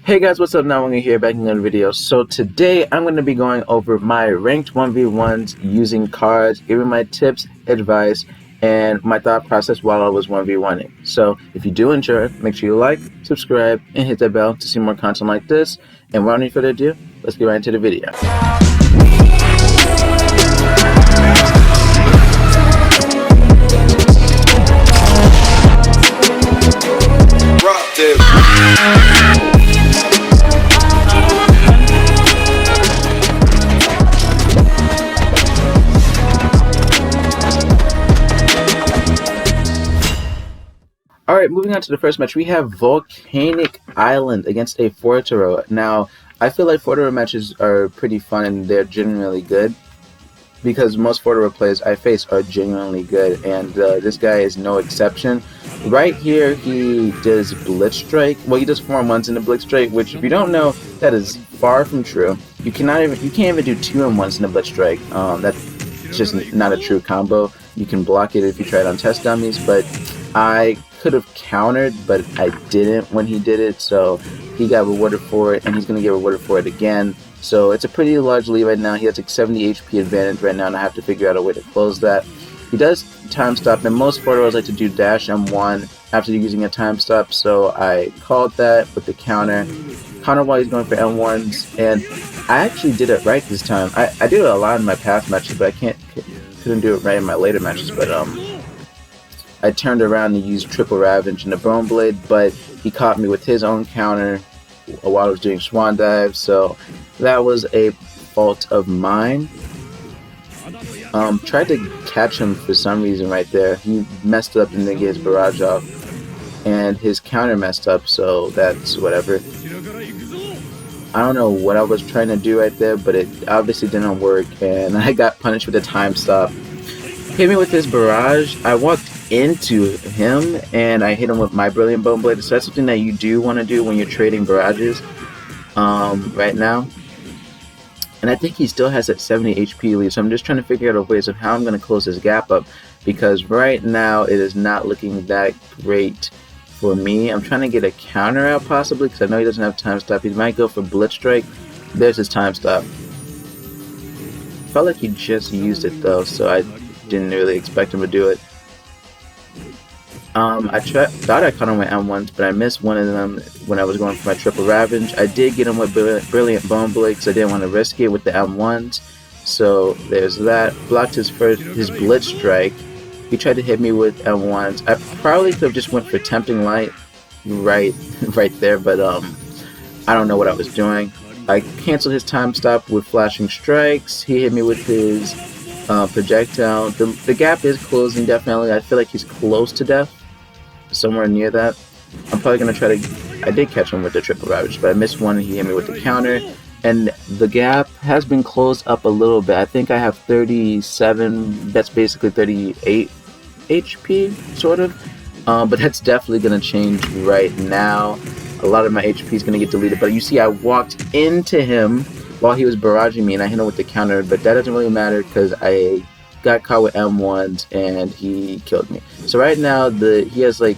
Hey guys, what's up? Now we're here back in another video. So today I'm going to be going over my ranked 1v1s using cards, giving my tips, advice, and my thought process while I was 1v1ing. So if you do enjoy, make sure you like, subscribe, and hit that bell to see more content like this. And without any further ado, let's get right into the video. Alright, moving on to the first match, we have Volcanic Island against a Fortero. Now, I feel like Fortero matches are pretty fun and they're genuinely good, because most Fortero players I face are genuinely good, and this guy is no exception. Right here, he does Blitz Strike. Well, he does 4-in-1s in the Blitz Strike, which if you don't know, that is far from true. You can't even do 2-in-1s in the Blitz Strike. That's just not a true combo. You can block it if you try it on test dummies, but I could have countered, but I didn't when he did it, so he got rewarded for it, and he's going to get rewarded for it again. So it's a pretty large lead right now. He has like 70 HP advantage right now, and I have to figure out a way to close that. He does time stop, and most Forteros like to do dash M1 after using a time stop, so I called that with the counter while he's going for M1s, and I actually did it right this time. I did it a lot in my past matches, but I couldn't do it right in my later matches, but I turned around and used Triple Ravage in the Bone Blade, but he caught me with his own counter while I was doing Swan Dive, so that was a fault of mine. Tried to catch him for some reason right there. He messed up and then get his barrage off, and his counter messed up, so that's whatever. I don't know what I was trying to do right there, but it obviously didn't work, and I got punished with a time stop. Hit me with his barrage. I walked into him and I hit him with my Brilliant Bone Blade. So that's something that you do want to do when you're trading barrages right now. And I think he still has that 70 HP lead, so I'm just trying to figure out ways of how I'm going to close this gap up, because right now it is not looking that great for me. I'm trying to get a counter out possibly, because I know he doesn't have time stop. He might go for Blitz Strike. There's his time stop. Felt like he just used it though, so I didn't really expect him to do it. I thought I caught him with M1s, but I missed one of them when I was going for my Triple Ravage. I did get him with Brilliant Bone Blade because I didn't want to risk it with the M1s. So there's that. Blocked his Blitz Strike. He tried to hit me with M1s. I probably could have just went for Tempting Light right there, but I don't know what I was doing. I canceled his time stop with Flashing Strikes. He hit me with his projectile. The gap is closing definitely. I feel like he's close to death, somewhere near that. I'm probably gonna try to. I did catch him with the Triple Ravage, but I missed one and he hit me with the counter. And the gap has been closed up a little bit. I think I have 37. That's basically 38 HP, sort of. But that's definitely gonna change right now. A lot of my HP is gonna get deleted. But you see, I walked into him while he was barraging me, and I hit him with the counter, but that doesn't really matter because I got caught with M1s and he killed me. So right now he has like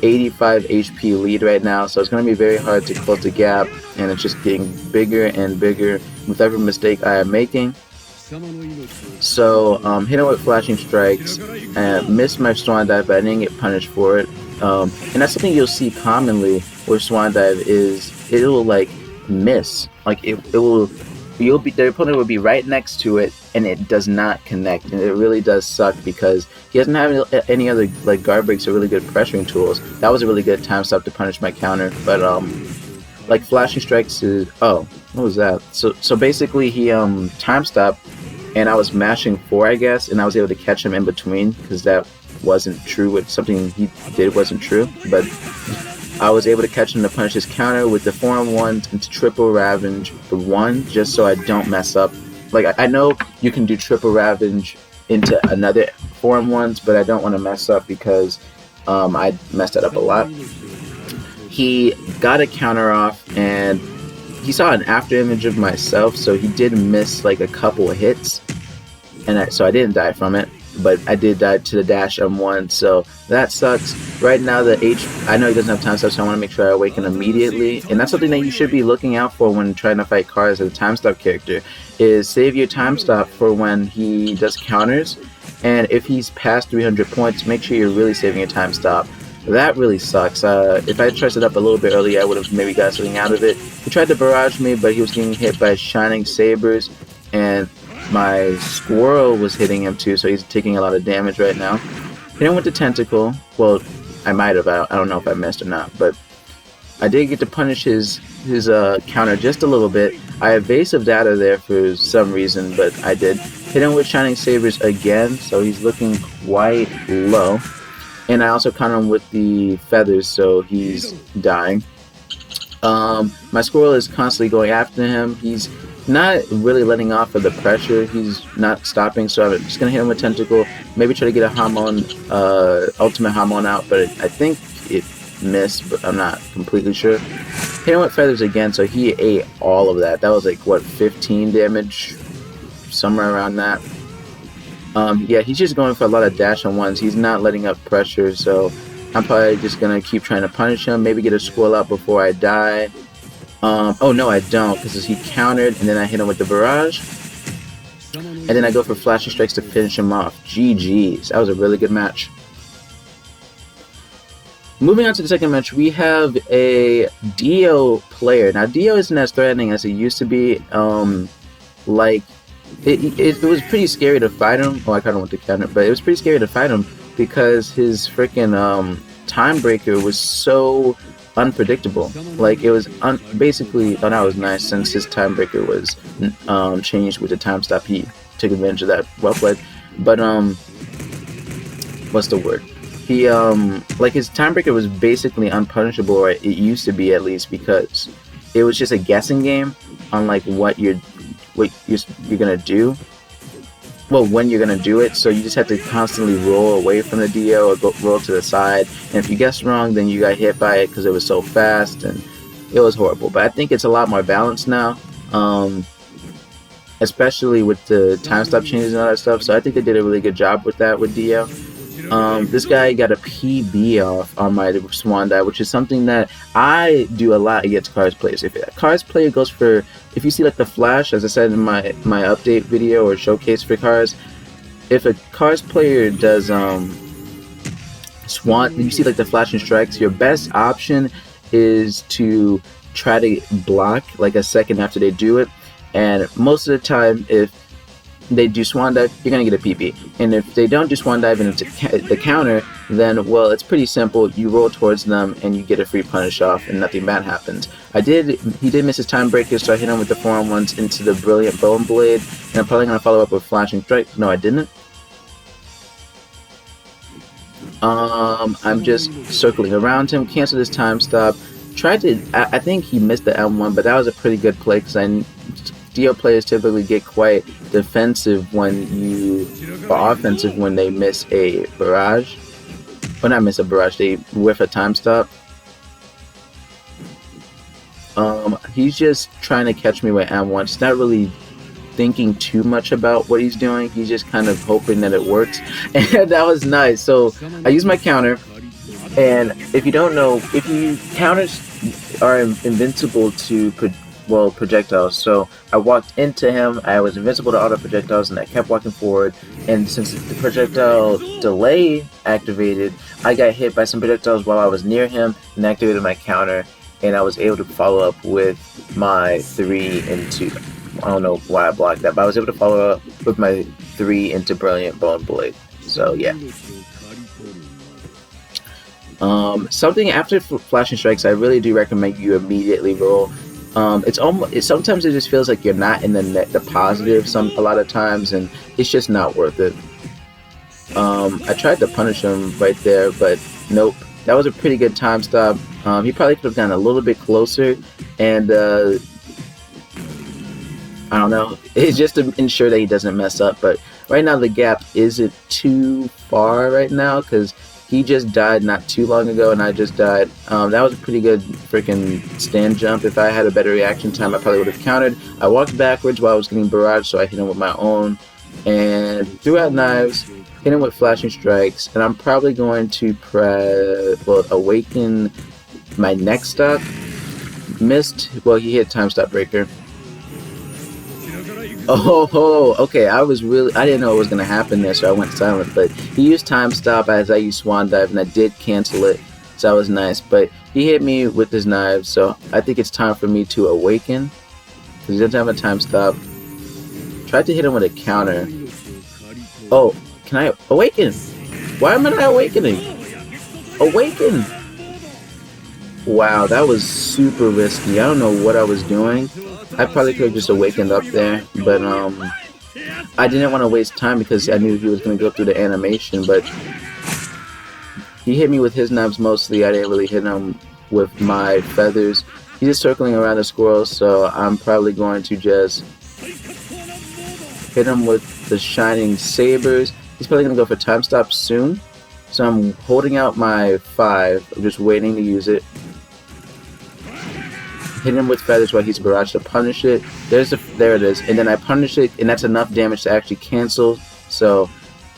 85 HP lead right now, so it's going to be very hard to close the gap, and it's just getting bigger and bigger with every mistake I am making. So hit him with Flashing Strikes and missed my Swan Dive, but I didn't get punished for it. And that's something you'll see commonly with Swan Dive is it will like miss, like the opponent will be right next to it and it does not connect, and it really does suck because he doesn't have any other like guard breaks or really good pressuring tools. That was a really good time stop to punish my counter, but like Flashing Strikes is what was that? So basically he time stopped and I was mashing 4, I guess, and I was able to catch him in between because that wasn't true. With something he did wasn't true, but I was able to catch him to punish his counter with the 4-in-1 into Triple Ravage the 1, just so I don't mess up. Like, I know you can do Triple Ravage into another 4-in-1s, but I don't want to mess up because I messed that up a lot. He got a counter off, and he saw an after image of myself, so he did miss like a couple of hits, and so I didn't die from it. but I did die to the dash M1, so that sucks. Right now the I know he doesn't have time stop, so I want to make sure I awaken immediately, and that's something that you should be looking out for when trying to fight cars as a time stop character, is save your time stop for when he does counters, and if he's past 300 points, make sure you're really saving your time stop. That really sucks. If I tried it up a little bit earlier, I would have maybe got something out of it. He tried to barrage me, but he was getting hit by shining sabers, and my squirrel was hitting him too, so he's taking a lot of damage right now. Hit him with the tentacle. Well, I might have. I don't know if I missed or not, but I did get to punish his counter just a little bit. I evasive data there for some reason, but I did. Hit him with shining sabers again, so he's looking quite low. And I also counter him with the feathers, so he's dying. My squirrel is constantly going after him. He's not really letting off of the pressure. He's not stopping, so I'm just going to hit him with tentacle. Maybe try to get a Hamon, ultimate Hamon out, but I think it missed, but I'm not completely sure. Hit him with feathers again, so he ate all of that. That was like, what, 15 damage? Somewhere around that. Yeah, he's just going for a lot of dash on ones. He's not letting up pressure, so I'm probably just going to keep trying to punish him. Maybe get a squirrel out before I die. Oh, no, I don't, because he countered, and then I hit him with the barrage. And then I go for flashing strikes to finish him off. GG's. That was a really good match. Moving on to the second match, we have a Dio player. Now, Dio isn't as threatening as it used to be. It was pretty scary to fight him. Oh, I kind of want to counter, but it was pretty scary to fight him because his freaking time breaker was so unpredictable. Like, it was basically, oh, that was nice, since his time breaker was changed with the time stop. He took advantage of that. Well played. But what's the word? He like, his time breaker was basically unpunishable, or it used to be, at least, because it was just a guessing game on like what you're gonna do, well, when you're gonna do it. So you just have to constantly roll away from the Dio or roll to the side, and if you guessed wrong, then you got hit by it because it was so fast, and it was horrible. But I think it's a lot more balanced now, especially with the time stop changes and all that stuff. So I think they did a really good job with that with Dio. This guy got a PB off on my Swan Dive, which is something that I do a lot against Cars players. If a Cars player goes for, if you see like the flash, as I said in my update video or showcase for Cars, if a Cars player does Swan, you see like the flashing strikes, your best option is to try to block like a second after they do it. And most of the time, if they do Swan Dive, you're going to get a PB. And if they don't do Swan Dive and it's the counter, then, well, it's pretty simple. You roll towards them and you get a free punish off and nothing bad happens. He did miss his time breaker, so I hit him with the 4-on-1s into the Brilliant Bone Blade. And I'm probably going to follow up with Flashing Strike. No, I didn't. I'm just circling around him, cancel his time stop. Tried to, I think he missed the M1, but that was a pretty good play because Dio players typically get quite defensive or offensive when they miss a barrage. Well, not miss a barrage, they whiff a time stop. He's just trying to catch me with M1. He's not really thinking too much about what he's doing. He's just kind of hoping that it works. And that was nice. So I used my counter. And if you don't know, counters are invincible to projectiles. So I walked into him, I was invincible to auto projectiles, and I kept walking forward, and since the projectile delay activated, I got hit by some projectiles while I was near him and activated my counter, and I was able to follow up with my 3 into, I don't know why I blocked that, but I was able to follow up with my 3 into Brilliant Bone Blade. So yeah. Something after flashing strikes, I really do recommend you immediately roll. Sometimes it just feels like you're not in the positive a lot of times, and it's just not worth it. I tried to punish him right there, but nope. That was a pretty good time stop. He probably could have gotten a little bit closer, and I don't know. It's just to ensure that he doesn't mess up. But right now the gap isn't too far right now because he just died not too long ago, and I just died. That was a pretty good freaking stand jump. If I had a better reaction time, I probably would have countered. I walked backwards while I was getting barraged, so I hit him with my own and threw out knives. hit him with flashing strikes, and I'm probably going to awaken my next stop. Missed. Well, he hit time stop breaker. Oh, okay. I didn't know it was gonna happen there, so I went silent. But he used time stop as I used swan dive, and I did cancel it, so that was nice. But he hit me with his knives, so I think it's time for me to awaken. Because he doesn't have a time stop. Tried to hit him with a counter. Oh, can I awaken? Why am I not awakening? Awaken! Wow, that was super risky. I don't know what I was doing. I probably could have just awakened up there, but I didn't want to waste time because I knew he was going to go through the animation, but he hit me with his knives mostly. I didn't really hit him with my feathers. He's just circling around the squirrel, so I'm probably going to just hit him with the shining sabers. He's probably going to go for time stop soon, so I'm holding out my 5. I'm just waiting to use it. Hit him with feathers while he's barrage to punish it. There it is, and then I punish it, and that's enough damage to actually cancel. So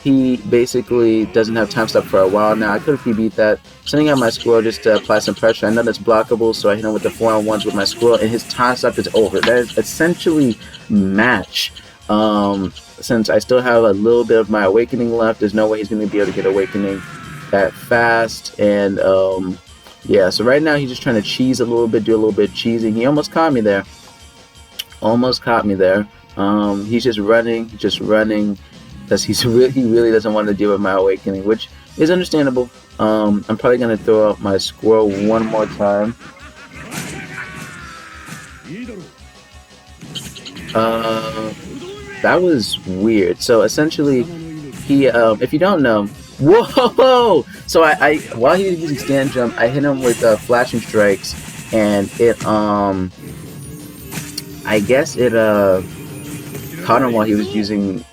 he basically doesn't have time stop for a while now. I could have beat that. Sending out my squirrel just to apply some pressure. I know that's blockable, so I hit him with the 4-on-1s with my squirrel, and his time stop is over. That is essentially match. Since I still have a little bit of my awakening left, there's no way he's going to be able to get awakening that fast, and yeah, so right now he's just trying to cheese a little bit, do a little bit of cheesing. He almost caught me there. He's just running because he really doesn't want to deal with my awakening, which is understandable. I'm probably going to throw out my squirrel one more time. That was weird. So essentially, he, if you don't know, whoa! So I while he was using stand jump, I hit him with flashing strikes, and it I guess it caught him while he was using,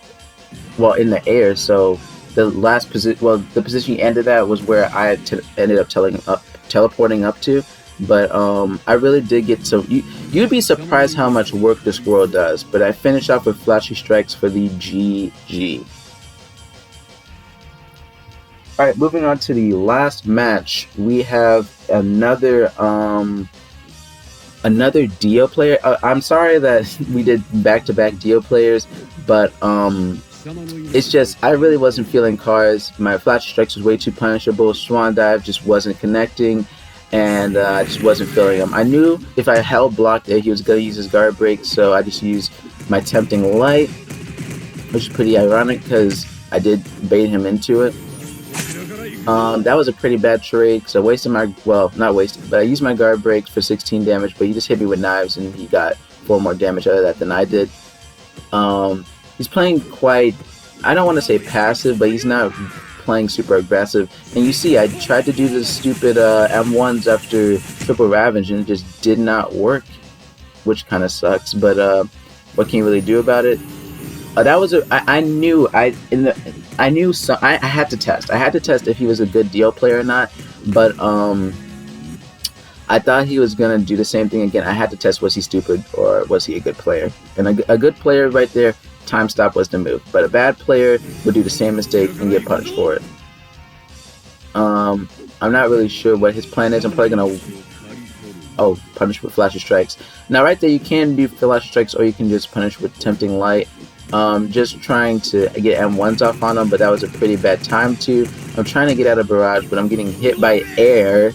well, in the air. So the last position, well, the position he ended at was where I ended up teleporting up to. But I really did get some. You'd be surprised how much work the squirrel does. But I finished off with flashy strikes for the GG. Alright, moving on to the last match, we have another Dio player. I'm sorry that we did back-to-back Dio players, but it's just I really wasn't feeling cars. My flash strikes was way too punishable. Swan dive just wasn't connecting, and I just wasn't feeling him. I knew if I held block there, he was gonna use his guard break, so I just used my tempting light, which is pretty ironic because I did bait him into it. That was a pretty bad trade because I wasted my, well, not wasted, but I used my guard breaks for 16 damage, but he just hit me with knives and he got 4 more damage out of that than I did. He's playing quite, I don't want to say passive, but he's not playing super aggressive. And you see, I tried to do the stupid M1s after Triple Ravage and it just did not work, which kind of sucks, but what can you really do about it? That was I had to test. I had to test if he was a good deal player or not. But I thought he was gonna do the same thing again. I had to test, was he stupid or was he a good player? And a good player right there, time stop was the move. But a bad player would do the same mistake and get punished for it. I'm not really sure what his plan is. I'm probably gonna punish with flashy strikes. Now right there, you can do flashy strikes or you can just punish with tempting light. Just trying to get M1s off on him, but that was a pretty bad time too. I'm trying to get out of barrage, but I'm getting hit by air.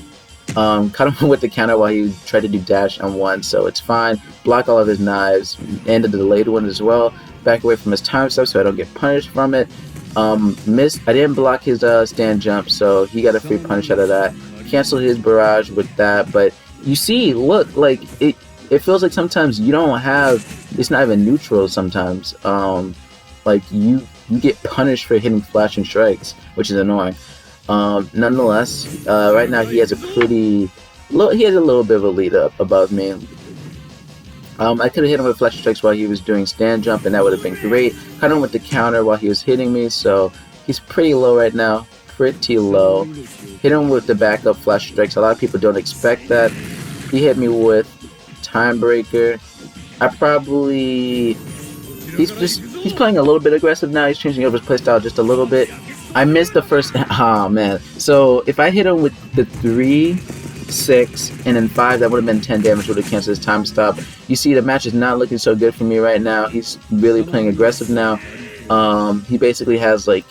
Cut him with the counter while he tried to do dash M1, so it's fine. Block all of his knives, and the delayed one as well. Back away from his time stuff so I don't get punished from it. Missed. I didn't block his stand jump, so he got a free punish out of that. Canceled his barrage with that, but you see, look, like it feels like sometimes you don't have, it's not even neutral sometimes. Like you get punished for hitting flashing strikes, which is annoying. Nonetheless, right now he has a little bit of a lead up above me. I could have hit him with flashing strikes while he was doing stand jump, and that would have been great. Cut him with the counter while he was hitting me, so he's pretty low right now. Pretty low. Hit him with the backup flash strikes. A lot of people don't expect that. He hit me with time breaker. He's playing a little bit aggressive now. He's changing up his playstyle just a little bit. I missed the first. Oh man! So if I hit him with the 3, 6, and then 5, that would have been 10 damage. Would have canceled his time stop. You see, the match is not looking so good for me right now. He's really playing aggressive now. He basically has like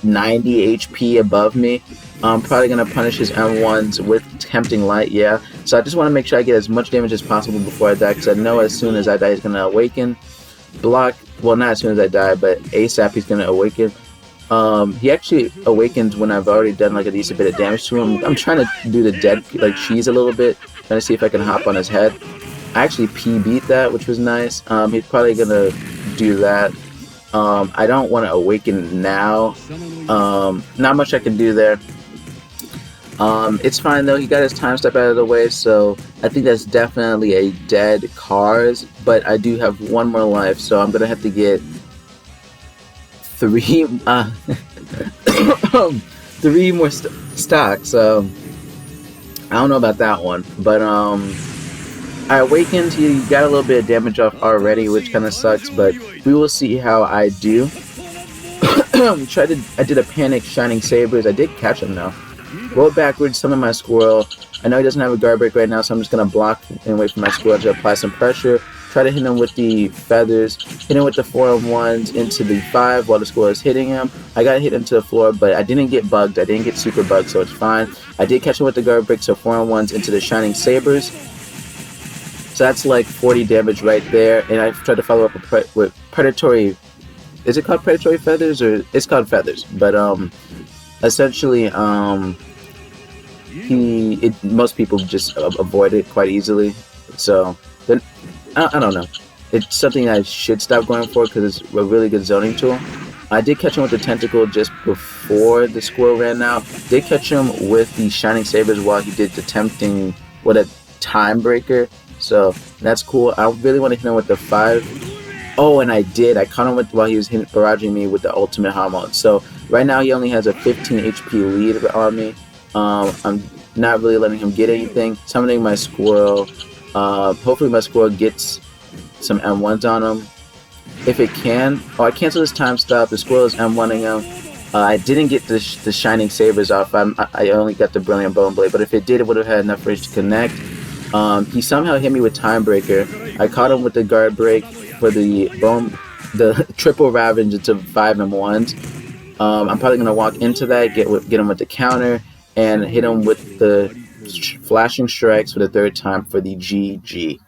90 HP above me. I'm probably gonna punish his M1s with Tempting Light. Yeah. So I just want to make sure I get as much damage as possible before I die, because I know as soon as I die, he's gonna awaken. Block. Well, not as soon as I die, but ASAP he's gonna awaken. He actually awakens when I've already done like a decent bit of damage to him. I'm trying to do the dead like cheese a little bit, trying to see if I can hop on his head. I actually PB'd that, which was nice. He's probably gonna do that. I don't want to awaken now. Not much I can do there. It's fine though. He got his time step out of the way, so I think that's definitely a dead cars. But I do have one more life, so I'm gonna have to get 3 3 more stocks. I don't know about that one, but I awakened. He got a little bit of damage off already, which kind of sucks, but we will see how I do. I did a panic shining sabers. I did catch him though. Roll backwards, summon my squirrel. I know he doesn't have a guard break right now, so I'm just gonna block and wait for my squirrel to apply some pressure. Try to hit him with the feathers, hit him with the 4-on-1s into the 5 while the squirrel is hitting him. I got hit into the floor, but I didn't get bugged. I didn't get super bugged, so it's fine. I did catch him with the guard break, so 4-on-1s into the shining sabers. So that's like 40 damage right there. And I tried to follow up with predatory. Is it called predatory feathers, or it's called feathers? But essentially, most people just avoid it quite easily. So then I don't know. It's something I should stop going for because it's a really good zoning tool. I did catch him with the tentacle just before the squirrel ran out. Did catch him with the shining sabers while he did the tempting, what a time breaker. So that's cool. I really want to hit him with the 5. Oh, and I caught him while he was barraging me with the ultimate hormone. So right now he only has a 15 HP lead on me. I'm not really letting him get anything. Summoning my squirrel. Hopefully my squirrel gets some M1s on him. If it can. Oh, I canceled his time stop. The squirrel is M1ing him. I didn't get the shining sabers off. I only got the brilliant bone blade. But if it did, it would have had enough range to connect. He somehow hit me with time breaker. I caught him with the guard break for the triple ravage into 5 M1s. I'm probably gonna walk into that, get him with the counter, and hit him with the flashing strikes for the 3rd time for the GG.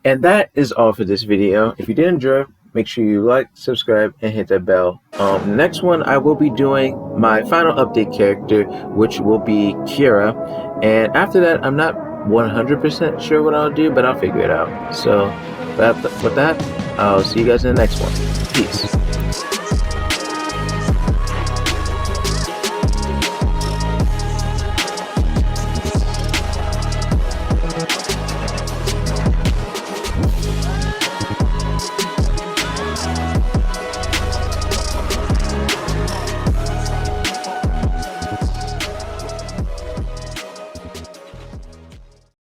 And that is all for this video. If you did enjoy, make sure you like, subscribe, and hit that bell. Next one, I will be doing my final update character, which will be Kira. And after that, I'm not 100% sure what I'll do, but I'll figure it out. So with that, I'll see you guys in the next one. Peace.